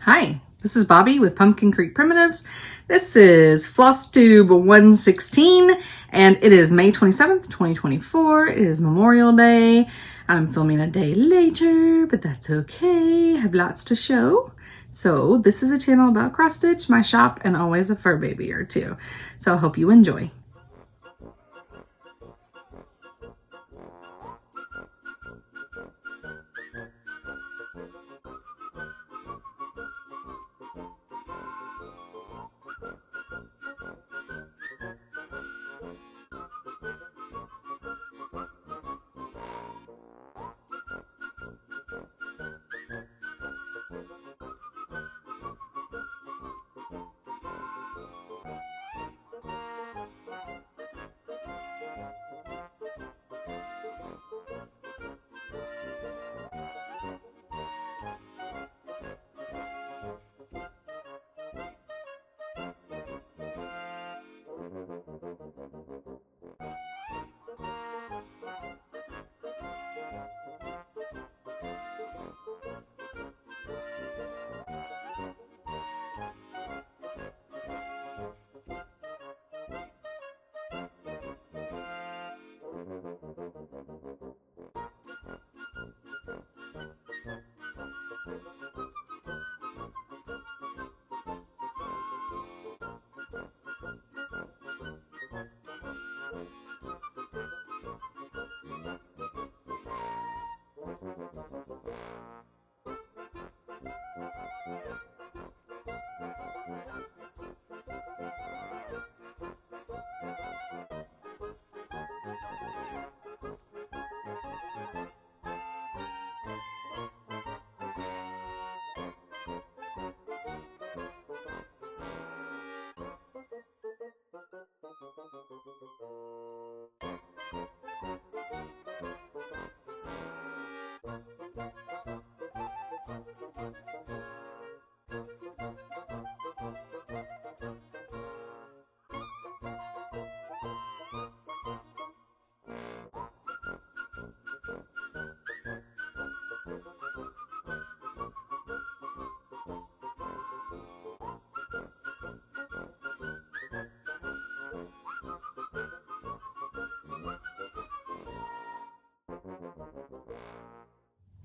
Hi, this is Bobby with Pumpkin Creek Primitives. This is Flosstube 116 and it is May 27th, 2024. It is Memorial Day. I'm filming a day later, but that's okay. I have lots to show. So this is a channel about cross stitch, my shop, and always a fur baby or two. So I hope you enjoy.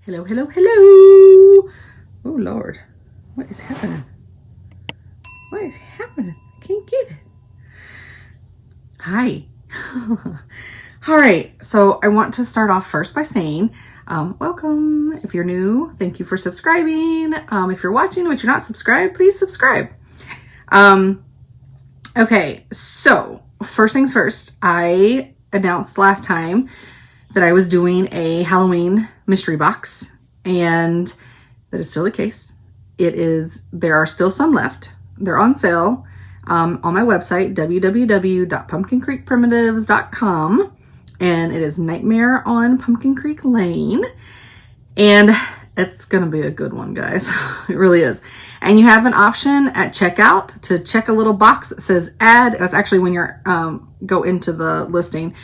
Hello, hello, hello. Oh, Lord. What is happening? What is happening? I can't get it. Hi. All right. So I want to start off first by saying, welcome. If you're new, thank you for subscribing. If you're watching but you're not subscribed, please subscribe. Okay. So first things first, I announced last time that I was doing a Halloween mystery box, and that is still the case. There are still some left. They're on sale on my website, www.pumpkincreekprimitives.com, and it is Nightmare on Pumpkin Creek Lane, and it's gonna be a good one, guys. It really is. And you have an option at checkout to check a little box that says add. That's actually when you're go into the listing.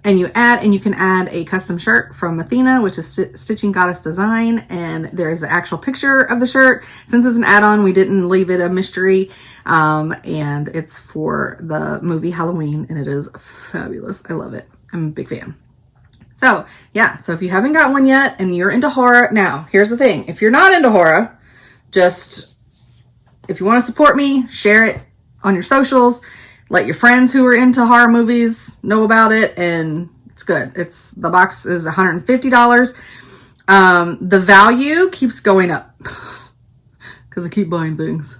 And you can add a custom shirt from Athena, which is Stitching Goddess Design. And there's an actual picture of the shirt. Since it's an add-on, we didn't leave it a mystery. And it's for the movie Halloween, and it is fabulous. I love it. I'm a big fan. So yeah, so if you haven't got one yet and you're into horror, now here's the thing. If you're not into horror, if you want to support me, share it on your socials. Let your friends who are into horror movies know about it, and it's good. The box is $150. The value keeps going up because I keep buying things.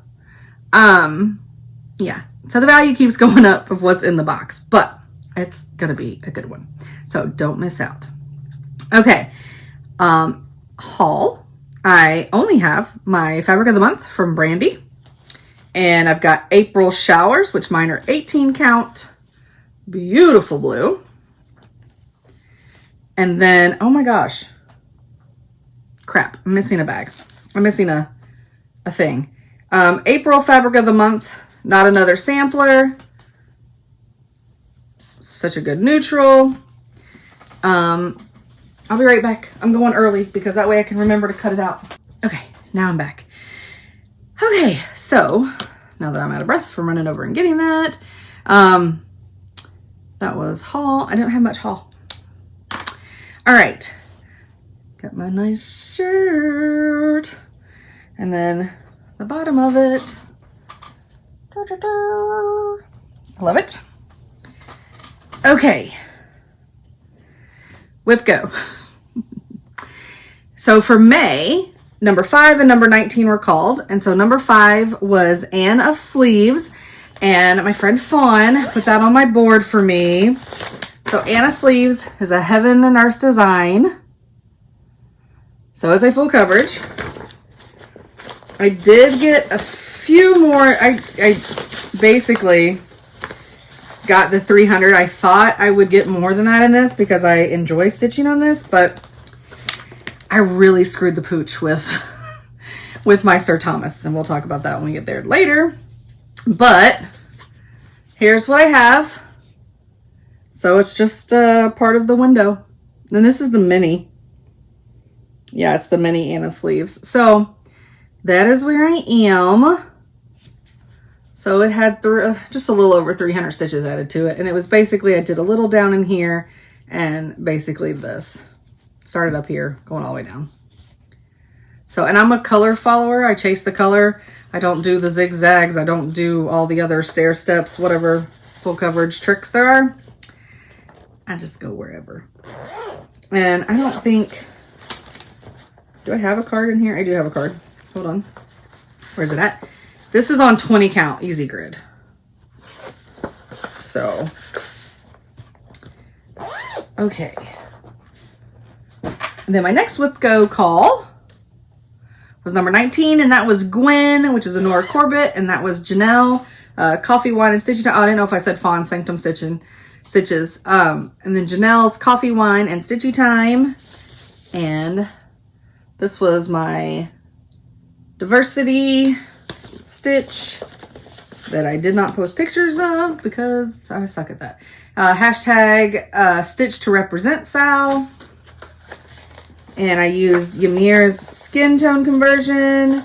Yeah, so the value keeps going up of what's in the box, but it's gonna be a good one. So don't miss out. Okay, haul. I only have my fabric of the month from Brandy. And I've got April Showers, which mine are 18 count. Beautiful blue. And then, oh my gosh. Crap, I'm missing a bag. I'm missing a thing. April Fabric of the Month, Not Another Sampler. Such a good neutral. I'll be right back. I'm going early because that way I can remember to cut it out. Okay, now I'm back. Okay, so now that I'm out of breath from running over and getting that, that was haul. I didn't have much haul. All right, got my nice shirt, and then the bottom of it. I love it. Okay, WIPGO. So for May, number 5 and number 19 were called. And so number 5 was Anne of Sleeves. And my friend Fawn put that on my board for me. So Anne of Sleeves is a heaven and earth design. So it's a full coverage. I did get a few more. I basically got the 300. I thought I would get more than that in this because I enjoy stitching on this, but I really screwed the pooch with my Sir Thomas, and we'll talk about that when we get there later. But here's what I have. So it's just part of the window. And this is the mini. Yeah, it's the mini Anna sleeves. So that is where I am. So it had just a little over 300 stitches added to it. And it was basically, I did a little down in here and basically this. Started up here, going all the way down. So, and I'm a color follower. I chase the color. I don't do the zigzags. I don't do all the other stair steps, whatever full coverage tricks there are. I just go wherever. And I don't think, do I have a card in here? I do have a card. Hold on. Where's it at? This is on 20 count, easy grid. So, okay. And then my next WIPGO call was number 19, and that was Gwen, which is a Nora Corbett, and that was Janelle, Coffee, Wine, and Stitching Time. Oh, I didn't know if I said Fawn Sanctum Stitches. And then Janelle's Coffee, Wine, and Stitchy Time. And this was my diversity stitch that I did not post pictures of because I suck at that. Hashtag Stitch to Represent Sal. And I use Ymir's skin tone conversion.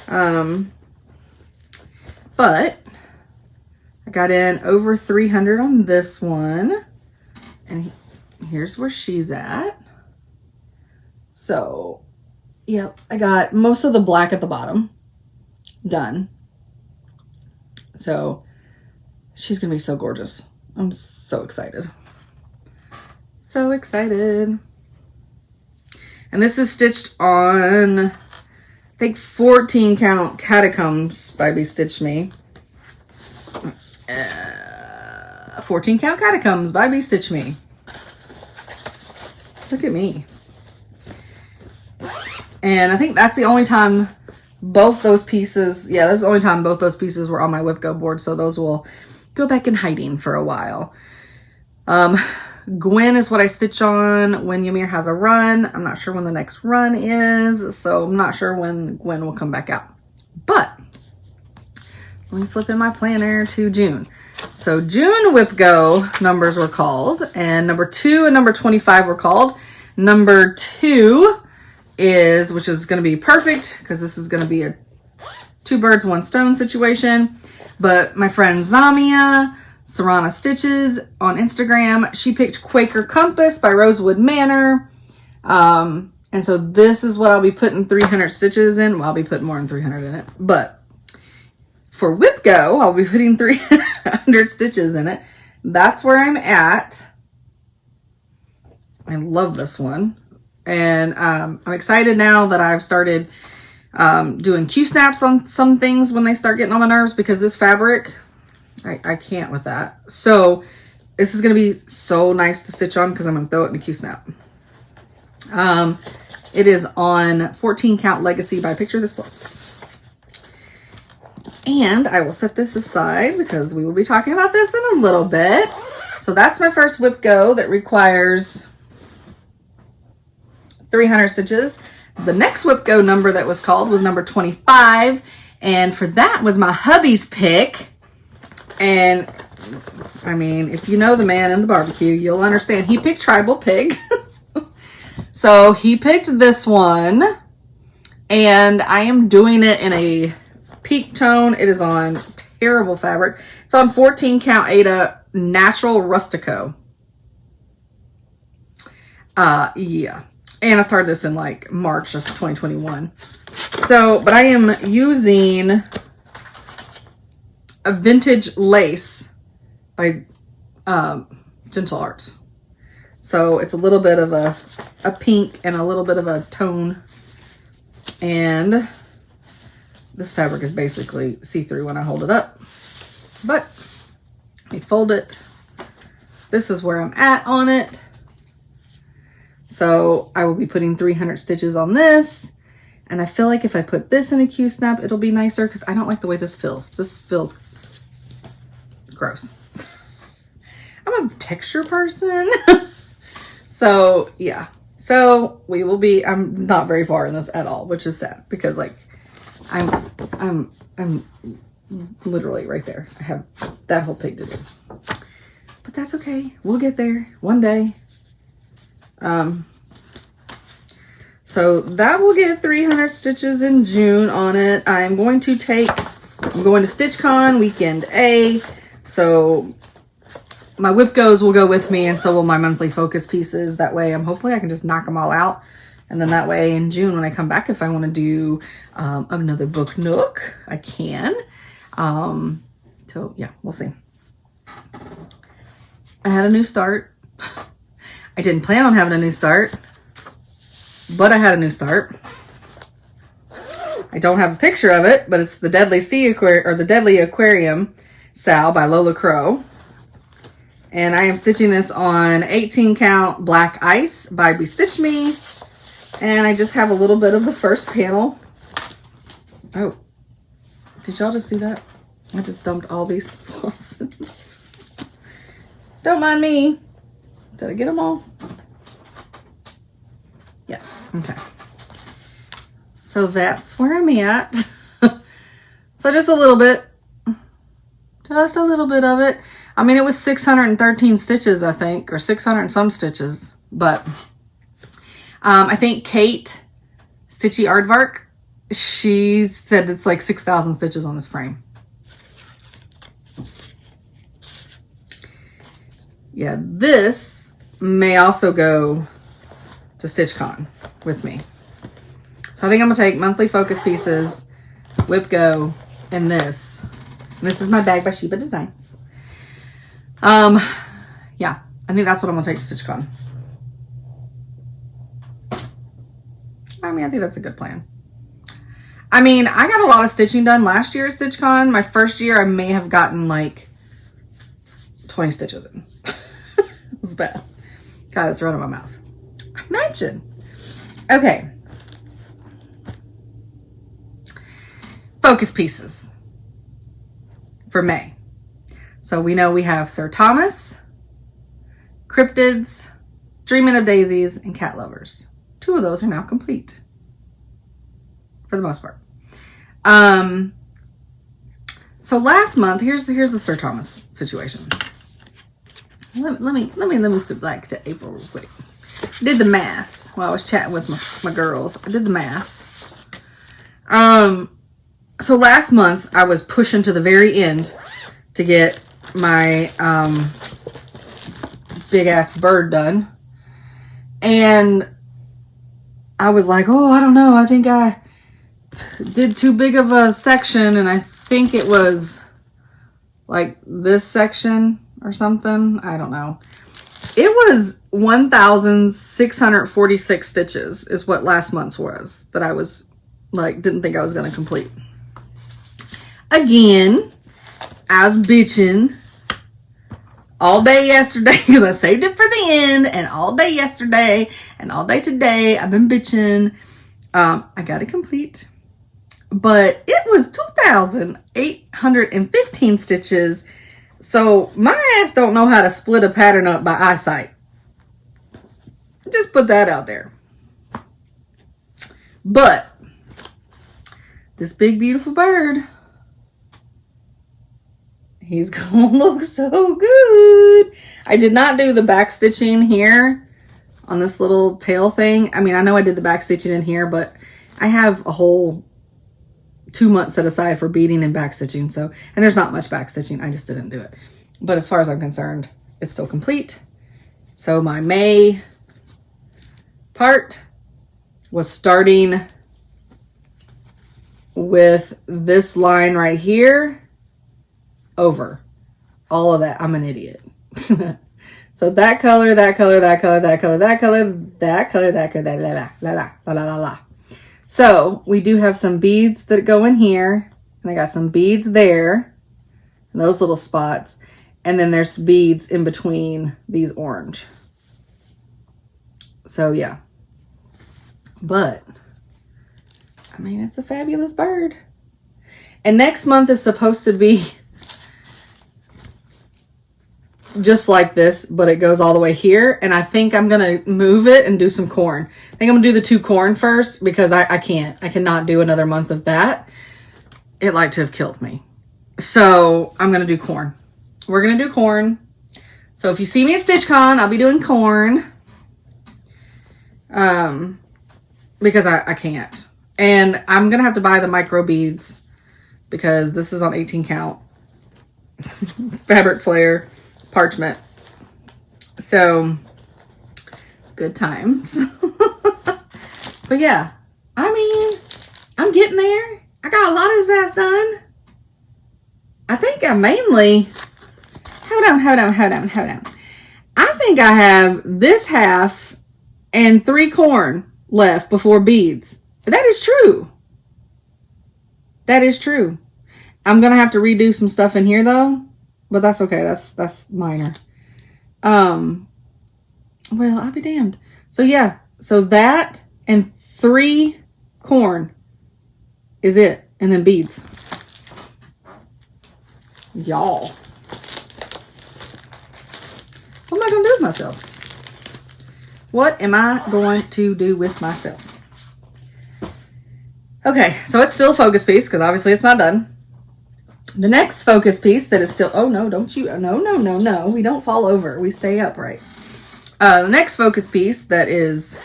But I got in over 300 on this one. And here's where she's at. So, yep, I got most of the black at the bottom done. So, she's going to be so gorgeous. I'm so excited. So excited. And this is stitched on, I think, 14 count Catacombs by Be Stitch Me. 14 count Catacombs by Be Stitch Me. Look at me. And I think that's the only time both those pieces, yeah, that's the only time both those pieces were on my WIPGO board. So those will go back in hiding for a while. Gwen is what I stitch on when Ymir has a run. I'm not sure when the next run is, so I'm not sure when Gwen will come back out. But let me flip in my planner to June. So June WIPGO numbers were called, and number 2 and number 25 were called. Number 2 is, which is going to be perfect because this is going to be a 2 birds, 1 stone situation. But my friend Zamia Serrana Stitches on Instagram, she picked Quaker Compass by Rosewood Manor. And so this is what I'll be putting 300 stitches in. Well, I'll be putting more than 300 in it. But for WIPGO, I'll be putting 300 stitches in it. That's where I'm at. I love this one. And I'm excited now that I've started doing Q-snaps on some things when they start getting on my nerves, because this fabric, I can't with that. So this is going to be so nice to stitch on because I'm going to throw it in a Q-snap. It is on 14 count Legacy by Picture This Plus. And I will set this aside because we will be talking about this in a little bit. So that's my first WIPGO that requires 300 stitches. The next WIPGO number that was called was number 25. And for that was my hubby's pick. And I mean, if you know the man in the barbecue, you'll understand. He picked Tribal Pig. So he picked this one. And I am doing it in a peak tone. It is on terrible fabric. It's on 14 count Aida Natural Rustico. Yeah. And I started this in like March of 2021. So, but I am using a vintage lace by Gentle Art. So it's a little bit of a pink and a little bit of a tone. And this fabric is basically see-through when I hold it up. But I fold it. This is where I'm at on it. So I will be putting 300 stitches on this. And I feel like if I put this in a Q-snap, it'll be nicer because I don't like the way this feels. This feels gross. I'm a texture person. So yeah. So we will be, I'm not very far in this at all, which is sad because like I'm literally right there. I have that whole pig to do. But that's okay. We'll get there one day. So that will get 300 stitches in June on it. I'm going to StitchCon weekend A. So my WIPGOs will go with me and so will my monthly focus pieces. That way hopefully I can just knock them all out. And then that way in June when I come back, if I want to do another book nook, I can. So yeah, we'll see. I had a new start. I didn't plan on having a new start, but I had a new start. I don't have a picture of it, but it's the Deadly Sea Aquarium, or the Deadly Aquarium Sal by Lola Crow. And I am stitching this on 18 count Black Ice by Bestitch Me. And I just have a little bit of the first panel. Oh, did y'all just see that? I just dumped all these flosses. Don't mind me. Did I get them all? Yeah, okay. So that's where I'm at. So just a little bit of it. I mean, it was 613 stitches, I think, or 600 and some stitches, but I think Kate Stitchy Aardvark, she said it's like 6,000 stitches on this frame. Yeah, this may also go to StitchCon with me. So I think I'm gonna take monthly focus pieces, WIPGO, and this. And this is my bag by Sheba Designs. Yeah, I think that's what I'm gonna take to StitchCon. I mean, I think that's a good plan. I mean, I got a lot of stitching done last year at StitchCon. My first year, I may have gotten like 20 stitches in. It was bad. God, it's running my mouth. Imagine. Okay. Focus pieces for May. So we know we have Sir Thomas, Cryptids, Dreamin' of Daisies, and Cat Lovers. 2 of those are now complete. For the most part. So last month, here's the Sir Thomas situation. Let me flip back to April real quick. Did the math while I was chatting with my girls. I did the math. So last month I was pushing to the very end to get my big ass bird done. And I was like, oh, I don't know. I think I did too big of a section, and I think it was like this section or something. I don't know. It was 1,646 stitches is what last month's was that I was like, didn't think I was going to complete. Again, I was bitching all day yesterday because I saved it for the end, and all day yesterday and all day today I've been bitching. I got it complete, but it was 2,815 stitches. So my ass don't know how to split a pattern up by eyesight. Just put that out there. But this big beautiful bird, he's gonna look so good. I did not do the back stitching here on this little tail thing. I mean, I know I did the back stitching in here, but I have a whole 2 months set aside for beading and backstitching. So, and there's not much backstitching. I just didn't do it. But as far as I'm concerned, it's still complete. So my May part was starting with this line right here over all of that. I'm an idiot. So that color, that color, that color, that color, that color, that color, that color, that la la la la la la. So we do have some beads that go in here, and I got some beads there, those little spots, and then there's beads in between these orange. So yeah, but I mean, it's a fabulous bird. And next month is supposed to be just like this, but it goes all the way here. And I think I'm going to move it and do some corn. I think I'm going to do the 2 corn first because I cannot do another month of that. It like to have killed me. So I'm going to do corn. We're going to do corn. So if you see me at StitchCon, I'll be doing corn. Because I can't. And I'm going to have to buy the micro beads because this is on 18 count. Fabric flare. Parchment. So good times. But yeah, I mean, I'm getting there. I got a lot of this ass done. I think I mainly, hold on. I think I have this half and 3 corn left before beads. That is true. That is true. I'm going to have to redo some stuff in here though. But that's okay. That's minor. Well, I'll be damned. So yeah. So that and 3 corn is it. And then beads. Y'all. What am I going to do with myself? What am I going to do with myself? Okay. So it's still a focus piece because obviously it's not done. The next focus piece that is still, oh no, don't you, no, we don't fall over, we stay upright. The next focus piece that is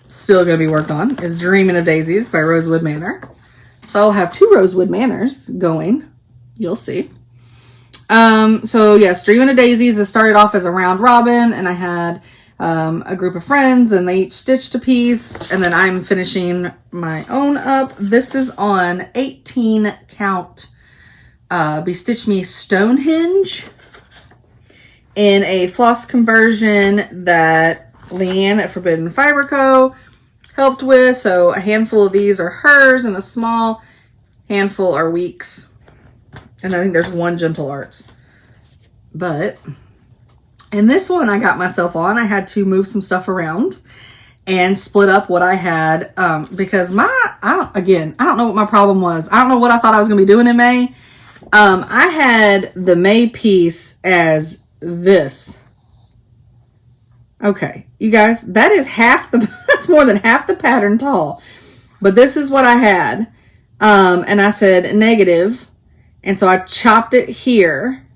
still going to be worked on is Dreaming of Daisies by Rosewood Manor. So I'll have 2 Rosewood Manors going, you'll see. So yes, Dreaming of Daisies, it started off as a round robin, and I had a group of friends, and they each stitched a piece, and then I'm finishing my own up. This is on 18 count Bestitch Me Stonehenge in a floss conversion that Leanne at Forbidden Fiber Co. helped with. So a handful of these are hers and a small handful are Weeks. And I think there's 1 Gentle Arts. But in this one I got myself on, I had to move some stuff around and split up what I had because I don't know what my problem was. I don't know what I thought I was going to be doing in May. I had the May piece as this. Okay, you guys, that is that's more than half the pattern tall. But this is what I had. And I said negative. And so I chopped it here.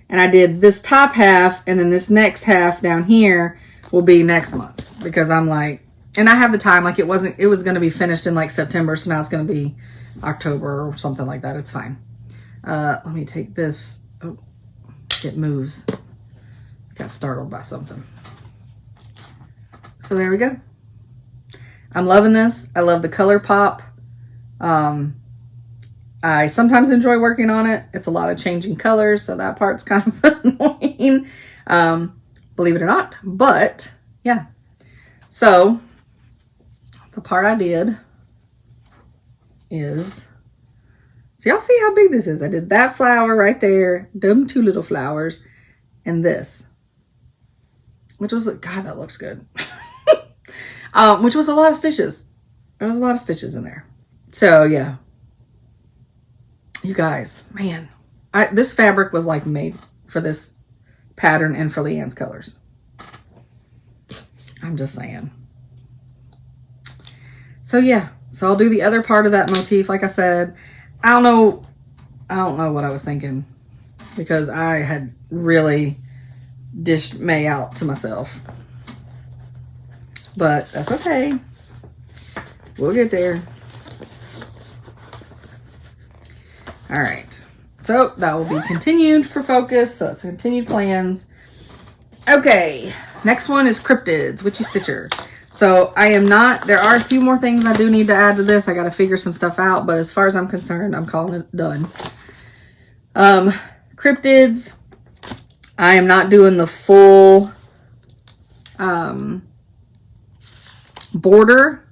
And I did this top half, and then this next half down here will be next month's. Because I'm like, and I have the time, like it was going to be finished in like September. So now it's going to be October or something like that. It's fine. Let me take this. Oh, it moves. Got startled by something. So there we go. I'm loving this. I love the color pop. I sometimes enjoy working on it. It's a lot of changing colors, so that part's kind of annoying. Believe it or not. But yeah. So the part I did is, so y'all see how big this is. I did that flower right there, them 2 little flowers, and this, which was, God, that looks good. Which was a lot of stitches. There was a lot of stitches in there. So yeah, you guys, man, this fabric was like made for this pattern and for Leanne's colors. I'm just saying. So yeah, so I'll do the other part of that motif. Like I said, I don't know what I was thinking because I had really dished May out to myself. But that's okay. We'll get there. All right. So that will be continued for focus. So it's continued plans. Okay. Next one is cryptids, Witchy Stitcher. So I am not, there are a few more things I do need to add to this. I got to figure some stuff out, but as far as I'm concerned, I'm calling it done. Cryptids, I am not doing the full border,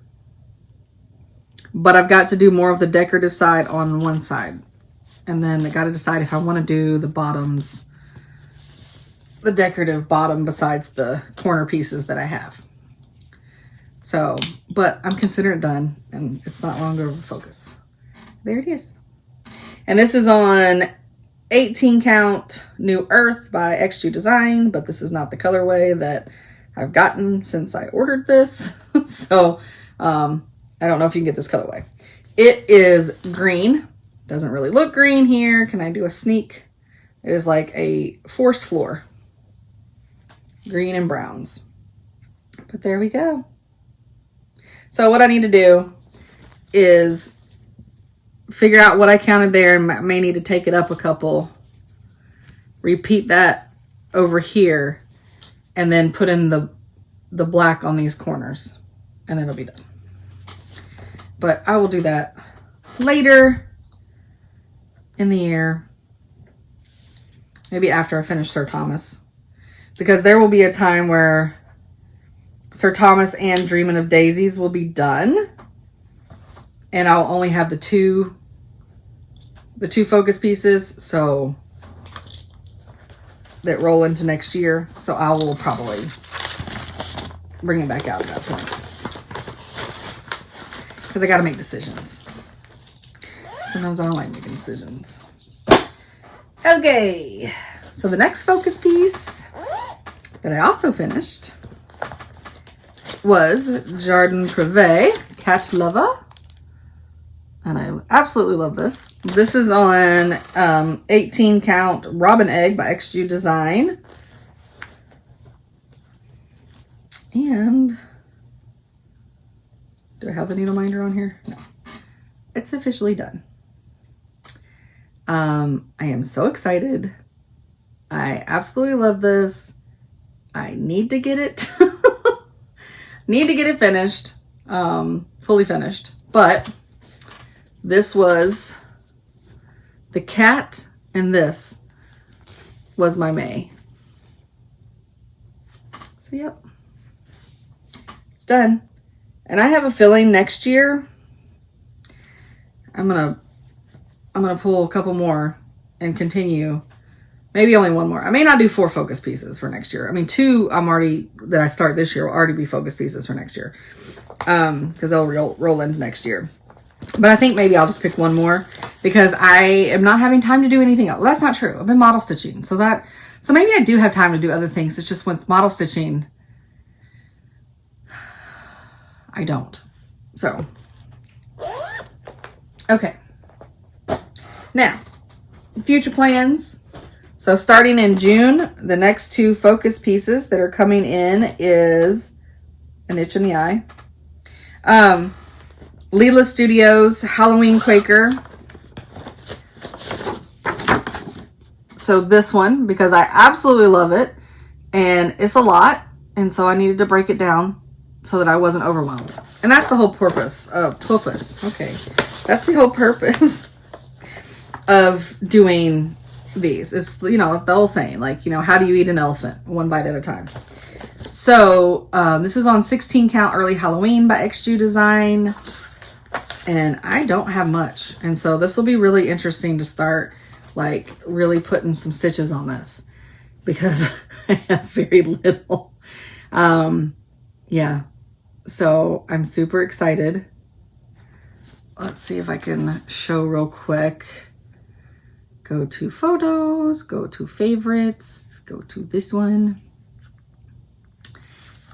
but I've got to do more of the decorative side on one side. And then I got to decide if I want to do the bottoms, the decorative bottom besides the corner pieces that I have. So, but I'm considering it done, and it's not longer of a focus. There it is. And this is on 18 count New Earth by XG Design, but this is not the colorway that I've gotten since I ordered this. So, I don't know if you can get this colorway. It is green. Doesn't really look green here. Can I do a sneak? It is like a force floor. Green and browns. But there we go. So what I need to do is figure out what I counted there, and may need to take it up a couple. Repeat that over here, and then put in the black on these corners, and it'll be done. But I will do that later in the year. Maybe after I finish Sir Thomas. Because there will be a time where Sir Thomas and Dreamin' of Daisies will be done. And I'll only have the two focus pieces, so that roll into next year. So I will probably bring it back out at that point. Because I got to make decisions. Sometimes I don't like making decisions. Okay. So the next focus piece that I also finished was Jardin Privé Cat Lover. And I absolutely love this. This is on 18 count Robin Egg by XG Design. And do I have the needle minder on here? No. It's officially done. I am so excited. I absolutely love this. I need to get it. Need to get it finished. Fully finished. But this was the cat, and this was my May. So yep. It's done. And I have a feeling next year I'm gonna pull a couple more and continue. Maybe only one more. I may not do 4 focus pieces for next year. I mean, 2 that I start this year will already be focus pieces for next year. Because they'll roll into next year. But I think maybe I'll just pick one more because I am not having time to do anything else. Well, that's not true. I've been model stitching. So maybe I do have time to do other things. It's just with model stitching, I don't. So, okay. Now, future plans. So starting in June, the next 2 focus pieces that are coming in is An Itch in the Eye. Leela Studios Halloween Quaker. So this one, because I absolutely love it, and it's a lot, and so I needed to break it down so that I wasn't overwhelmed. And that's the whole purpose of that's the whole purpose of doing these. It's, you know, the old saying, like, you know, how do you eat an elephant? One bite at a time. So this is on 16 count Early Halloween by XG Design. And I don't have much. And so this will be really interesting to start, like, really putting some stitches on this. Because I have very little. Yeah. So I'm super excited. Let's see if I can show real quick. Go to photos. Go to favorites. Go to this one.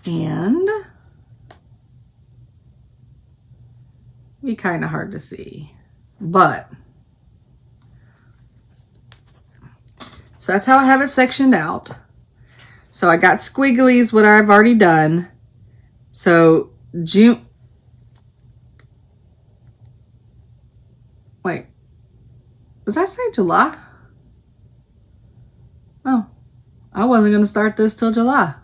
And be kind of hard to see, but so that's how I have it sectioned out. So I got squigglies, what I've already done. So Does that say July? Oh, I wasn't going to start this till July.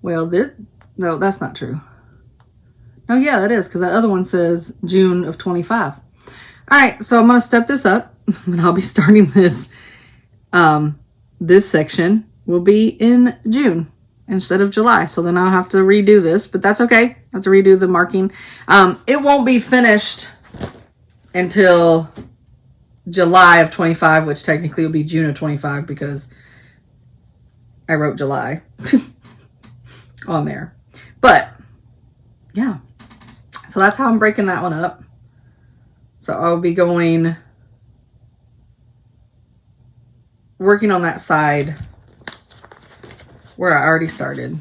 Well, no, that's not true. Oh, yeah, that is, because that other one says June of 25. All right, so I'm going to step this up, and I'll be starting this. This section will be in June instead of July. So then I'll have to redo this, but that's okay. I have to redo the marking. It won't be finished until July of 25, which technically will be June of 25 because I wrote July on there. But yeah, so that's how I'm breaking that one up. So I'll be working on that side where I already started.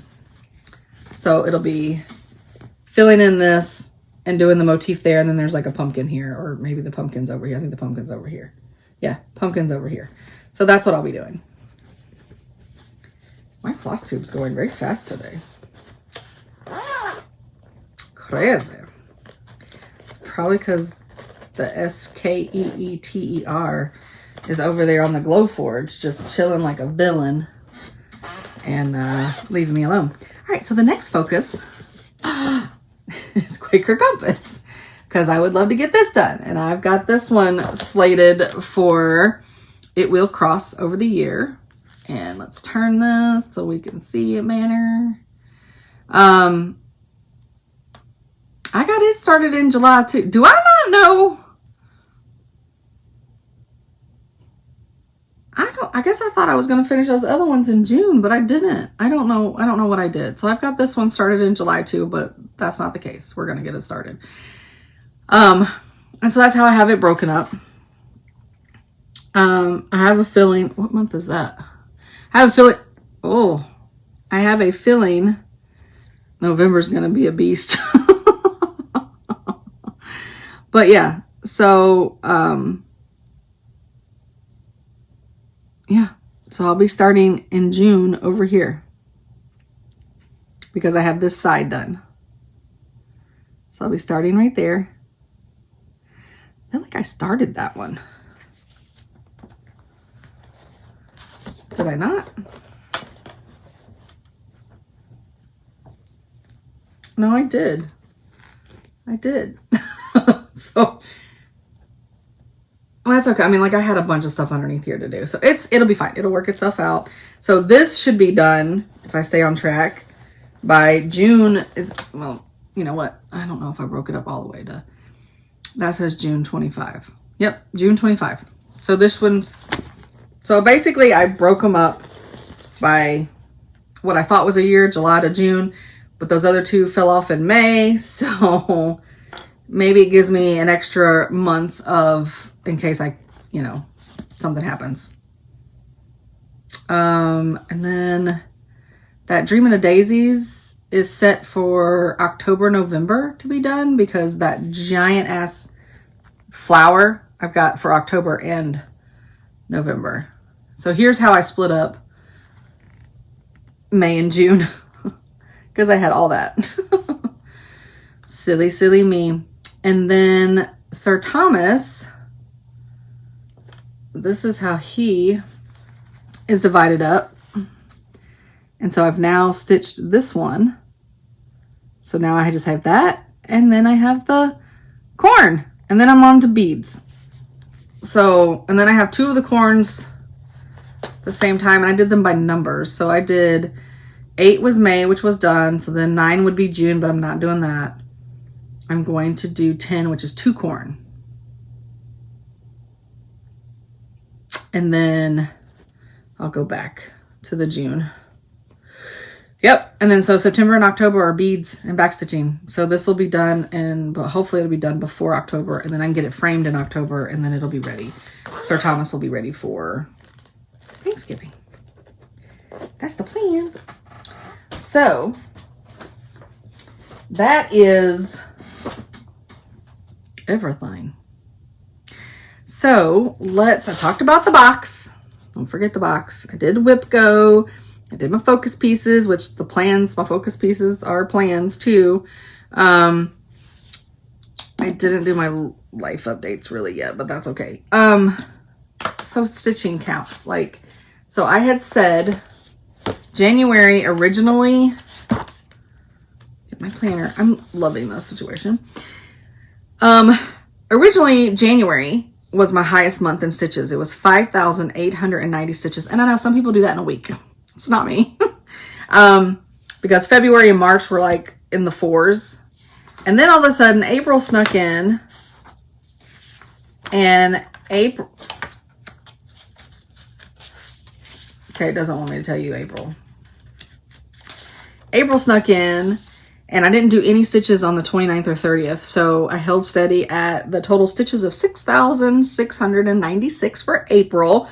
So it'll be filling in this and doing the motif there, and then there's like a pumpkin here, or maybe the pumpkin's over here. I think the pumpkin's over here. Yeah, pumpkin's over here. So that's what I'll be doing. My floss tube's going very fast today. Crazy. It's probably because the SKEETER is over there on the Glow Forge, just chilling like a villain and leaving me alone. All right, so the next focus is Quaker Compass, because I would love to get this done. And I've got this one slated for It Will Cross Over the Year. And let's turn this so we can see it better. I got it started in July too. Do I not know? I guess I thought I was going to finish those other ones in June, but I didn't. I don't know what I did. So I've got this one started in July too, but that's not the case. We're going to get it started. And so that's how I have it broken up. I have a feeling, what month is that? I have a feeling November's going to be a beast. But yeah, so, yeah, so I'll be starting in June over here because I have this side done. So I'll be starting right there. I feel like I started that one. Did I not? No, I did. I did. So, well, that's okay. I mean, like I had a bunch of stuff underneath here to do. So it'll be fine. It'll work itself out. So this should be done, if I stay on track, by June well, you know what? I don't know if I broke it up all the way to, that says June 25. Yep, June 25. So this one's, so basically I broke them up by what I thought was a year, July to June, but those other two fell off in May. So maybe it gives me an extra month of, in case I, something happens. And then that Dreamin' of Daisies is set for October, November to be done because that giant ass flower I've got for October and November. So here's how I split up May and June because I had all that. Silly, silly me. And then Sir Thomas, this is how he is divided up. And so I've now stitched this one. So now I just have that. And then I have the corn. And then I'm on to beads. So, and then I have two of the corns the same time. And I did them by numbers. So I did 8 was May, which was done. So then 9 would be June, but I'm not doing that. I'm going to do 10, which is 2 corn. And then I'll go back to the June. Yep. And then so September and October are beads and backstitching. So this will be done, but hopefully it'll be done before October, and then I can get it framed in October, and then it'll be ready. Sir Thomas will be ready for Thanksgiving. That's the plan. So that is everything. So I talked about the box. Don't forget the box. I did WIPGO. I did my focus pieces, which my focus pieces are plans too. I didn't do my life updates really yet, but that's okay. So stitching counts. Like, so I had said January originally, get my planner. I'm loving this situation. Originally January was my highest month in stitches. It was 5,890 stitches. And I know some people do that in a week. It's not me. Because February and March were like in the 4s. And then all of a sudden April snuck in, and April, okay, it doesn't want me to tell you April. April snuck in, and I didn't do any stitches on the 29th or 30th. So I held steady at the total stitches of 6,696 for April.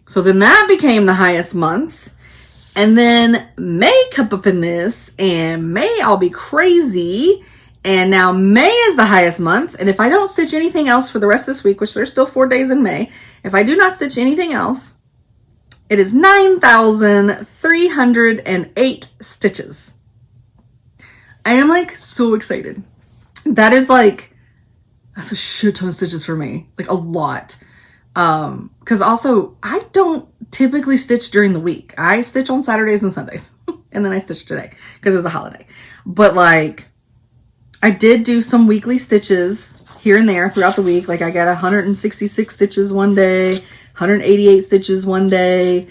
So then that became the highest month. And then May come up in this, and May I'll be crazy. And now May is the highest month. And if I don't stitch anything else for the rest of this week, which there's still 4 days in May, if I do not stitch anything else, it is 9,308 stitches. I am like so excited. That is like, that's a shit ton of stitches for me. Like a lot. Cause also I don't typically stitch during the week. I stitch on Saturdays and Sundays. And then I stitch today because it's a holiday. But like, I did do some weekly stitches here and there throughout the week. Like I got 166 stitches one day, 188 stitches one day,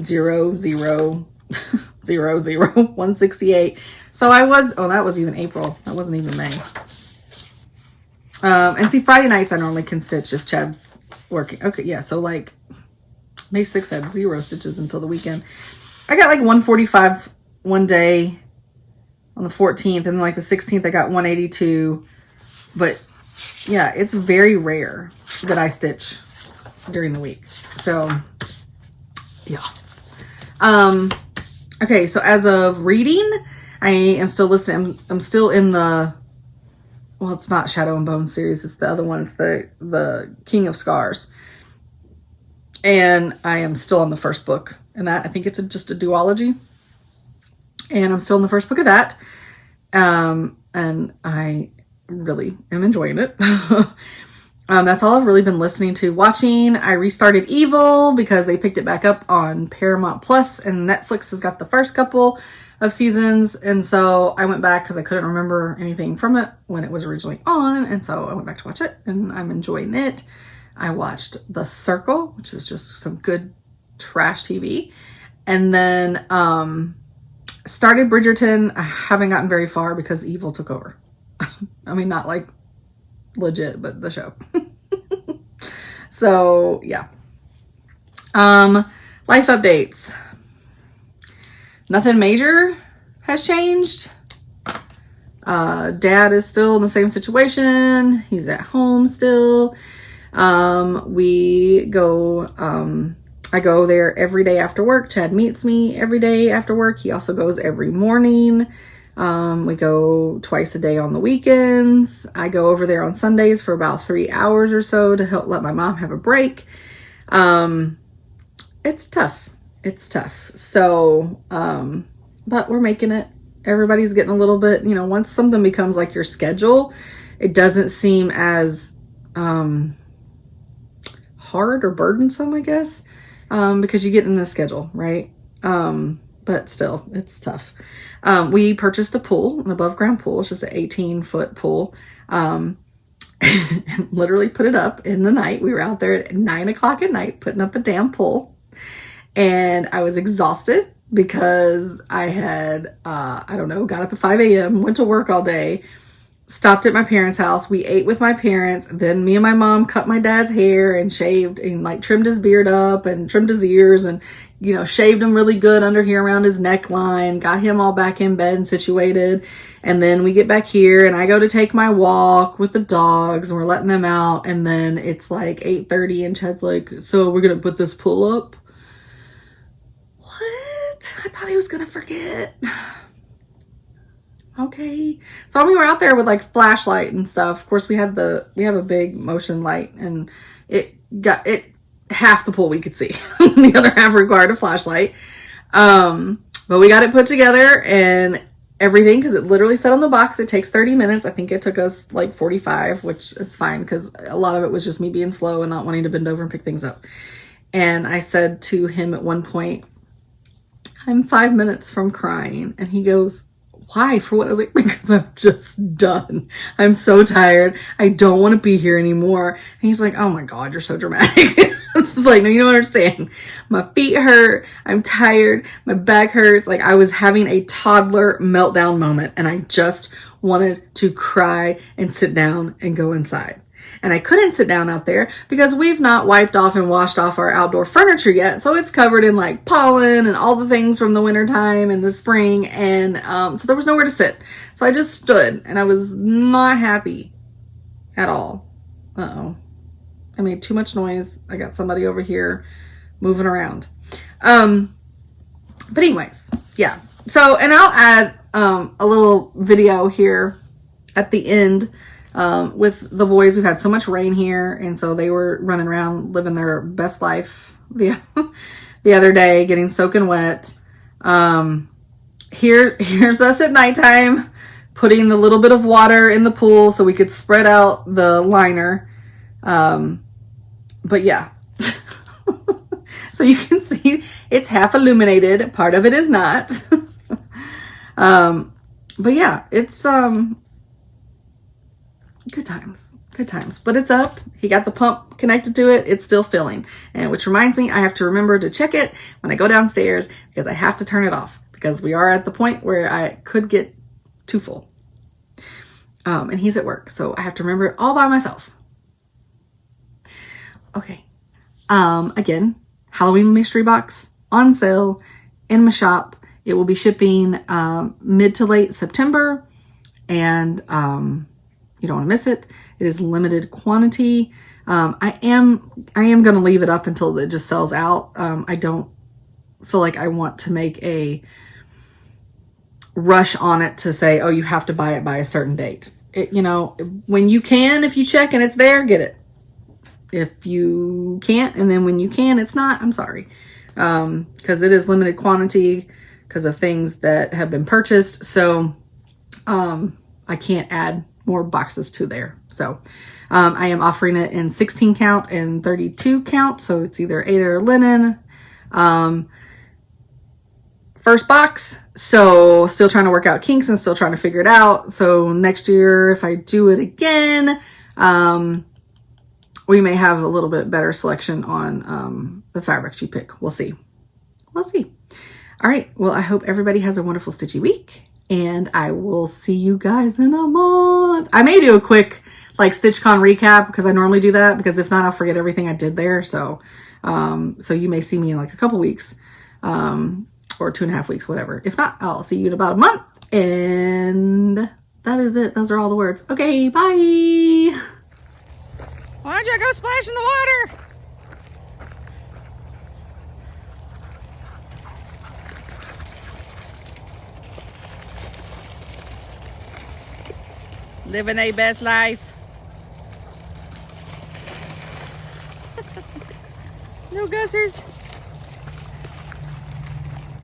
0, 0, 0, 0, 168. So I was, oh, that was even April. That wasn't even May. And see, Friday nights I normally can stitch if Chad's working. Okay, yeah, so like May 6th had 0 stitches until the weekend. I got like 145 one day on the 14th, and then like the 16th I got 182. But yeah, it's very rare that I stitch during the week. So yeah. Okay, so as of reading, I am still listening. I'm still in the, well, it's not Shadow and Bone series, it's the other one. It's the King of Scars. And I am still on the first book. And that, I think it's just a duology. And I'm still in the first book of that. And I really am enjoying it. That's all I've really been listening to. Watching, I restarted Evil because they picked it back up on Paramount Plus, and Netflix has got the first couple of seasons. And so I went back because I couldn't remember anything from it when it was originally on. And so I went back to watch it, and I'm enjoying it. I watched The Circle, which is just some good trash TV. And then started Bridgerton. I haven't gotten very far because Evil took over. I mean, not like legit, but the show. So yeah. Life updates. Nothing major has changed. Dad is still in the same situation. He's at home still. We go, I go there every day after work. Chad meets me every day after work. He also goes every morning. We go twice a day on the weekends. I go over there on Sundays for about 3 hours or so to help let my mom have a break. It's tough. It's tough. So, but we're making it. Everybody's getting a little bit, you know, once something becomes like your schedule, it doesn't seem as, hard or burdensome, I guess, because you get in the schedule, right? But still, it's tough. We purchased a pool, an above ground pool. It's just an 18-foot pool. And literally put it up in the night. We were out there at 9 o'clock at night putting up a damn pool. And I was exhausted because I had, I don't know, got up at 5 a.m., went to work all day, stopped at my parents' house. We ate with my parents. Then me and my mom cut my dad's hair and shaved and like trimmed his beard up and trimmed his ears and, you know, shaved him really good under here around his neckline, got him all back in bed and situated. And then we get back here and I go to take my walk with the dogs and we're letting them out. And then it's like 8:30 and Chad's like, so we're going to put this pool up. What? I thought he was going to forget. Okay. So we were out there with like flashlight and stuff. Of course we have a big motion light and it half the pool we could see. The other half required a flashlight. But we got it put together and everything because it literally said on the box it takes 30 minutes. I think it took us like 45, which is fine because a lot of it was just me being slow and not wanting to bend over and pick things up. And I said to him at one point, I'm 5 minutes from crying. And he goes, why? For what? I was like, because I'm just done. I'm so tired. I don't want to be here anymore. And he's like, oh my God, you're so dramatic. This is like, no, you don't understand. My feet hurt. I'm tired. My back hurts. Like I was having a toddler meltdown moment and I just wanted to cry and sit down and go inside. And I couldn't sit down out there because we've not wiped off and washed off our outdoor furniture yet. So it's covered in like pollen and all the things from the winter time and the spring. And so there was nowhere to sit. So I just stood and I was not happy at all. Uh-oh. I made too much noise. I got somebody over here moving around. But anyways, yeah. So, and I'll add a little video here at the end with the boys. We've had so much rain here, and so they were running around living their best life the other day, getting soaking wet. Here's us at nighttime putting the little bit of water in the pool so we could spread out the liner. But yeah. So you can see it's half illuminated. Part of it is not. But yeah, it's good times. Good times. But it's up. He got the pump connected to it. It's still filling. And which reminds me, I have to remember to check it when I go downstairs because I have to turn it off because we are at the point where I could get too full. And he's at work, so I have to remember it all by myself. Okay. Again, Halloween mystery box on sale in my shop. It will be shipping mid to late September, and you don't want to miss it. It is limited quantity. I am going to leave it up until it just sells out. I don't feel like I want to make a rush on it to say, oh, you have to buy it by a certain date. You know, when you can, if you check and it's there, get it. If you can't, and then when you can, it's not, I'm sorry. Because it is limited quantity because of things that have been purchased. So I can't add more boxes to there. So I am offering it in 16 count and 32 count. So it's either 8 or linen. First box. So still trying to work out kinks and still trying to figure it out. So next year, if I do it again, we may have a little bit better selection on the fabrics you pick. We'll see. We'll see. All right. Well, I hope everybody has a wonderful stitchy week, and I will see you guys in a month. I may do a quick like StitchCon recap because I normally do that, because if not, I'll forget everything I did there. So, so you may see me in like a couple weeks, or 2.5 weeks, whatever. If not, I'll see you in about a month. And that is it. Those are all the words. Okay. Bye. Why don't you go splash in the water? Living a best life. No gussers.